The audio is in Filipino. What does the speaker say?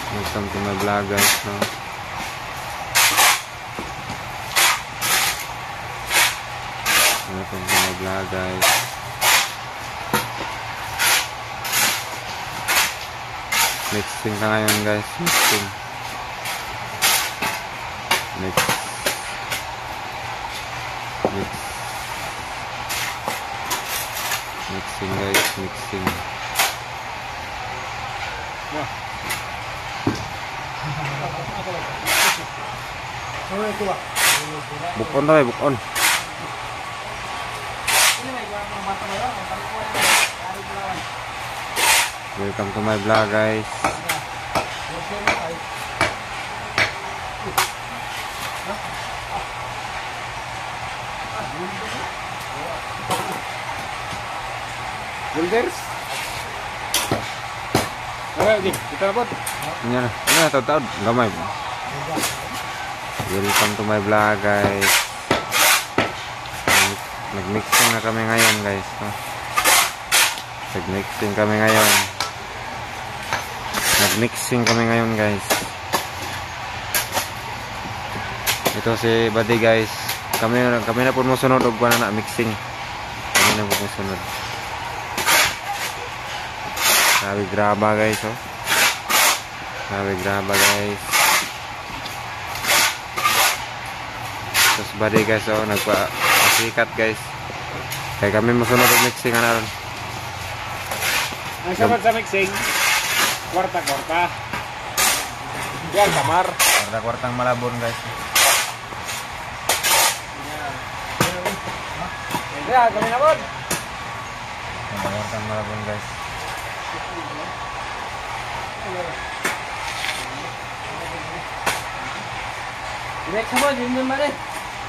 Welcome to my vlog guys, no? Welcome to my vlog guys. Mixing ka ngayon guys, mixing. Mix. Mixing guys, mixing. Bukon daw, bukon. Welcome to my vlog guys. Builders. Okay, kita dapat. Ini tahu-tahu gamay. Welcome to my vlog guys. Nag-mixing na kami ngayon guys, no? Nag-mixing kami ngayon. Nag-mixing kami ngayon guys. Ito si Buddy guys. Kami na po musunod og kuan na mixing. Kami na po musunod. Sabi graba guys, oh. Sabi graba guys. Terus Buddy guys, oh, nagpa-sikat guys. Kaya kami musunod og mixing ana ron. Ang sabat sa mixing, kwarta-kwarta. Diyan kamar. Kwarta-kwartang Malabon guys. Ya, kami na bod. Kwarta-kwartang Malabon guys. Direct sa bod, yun mare.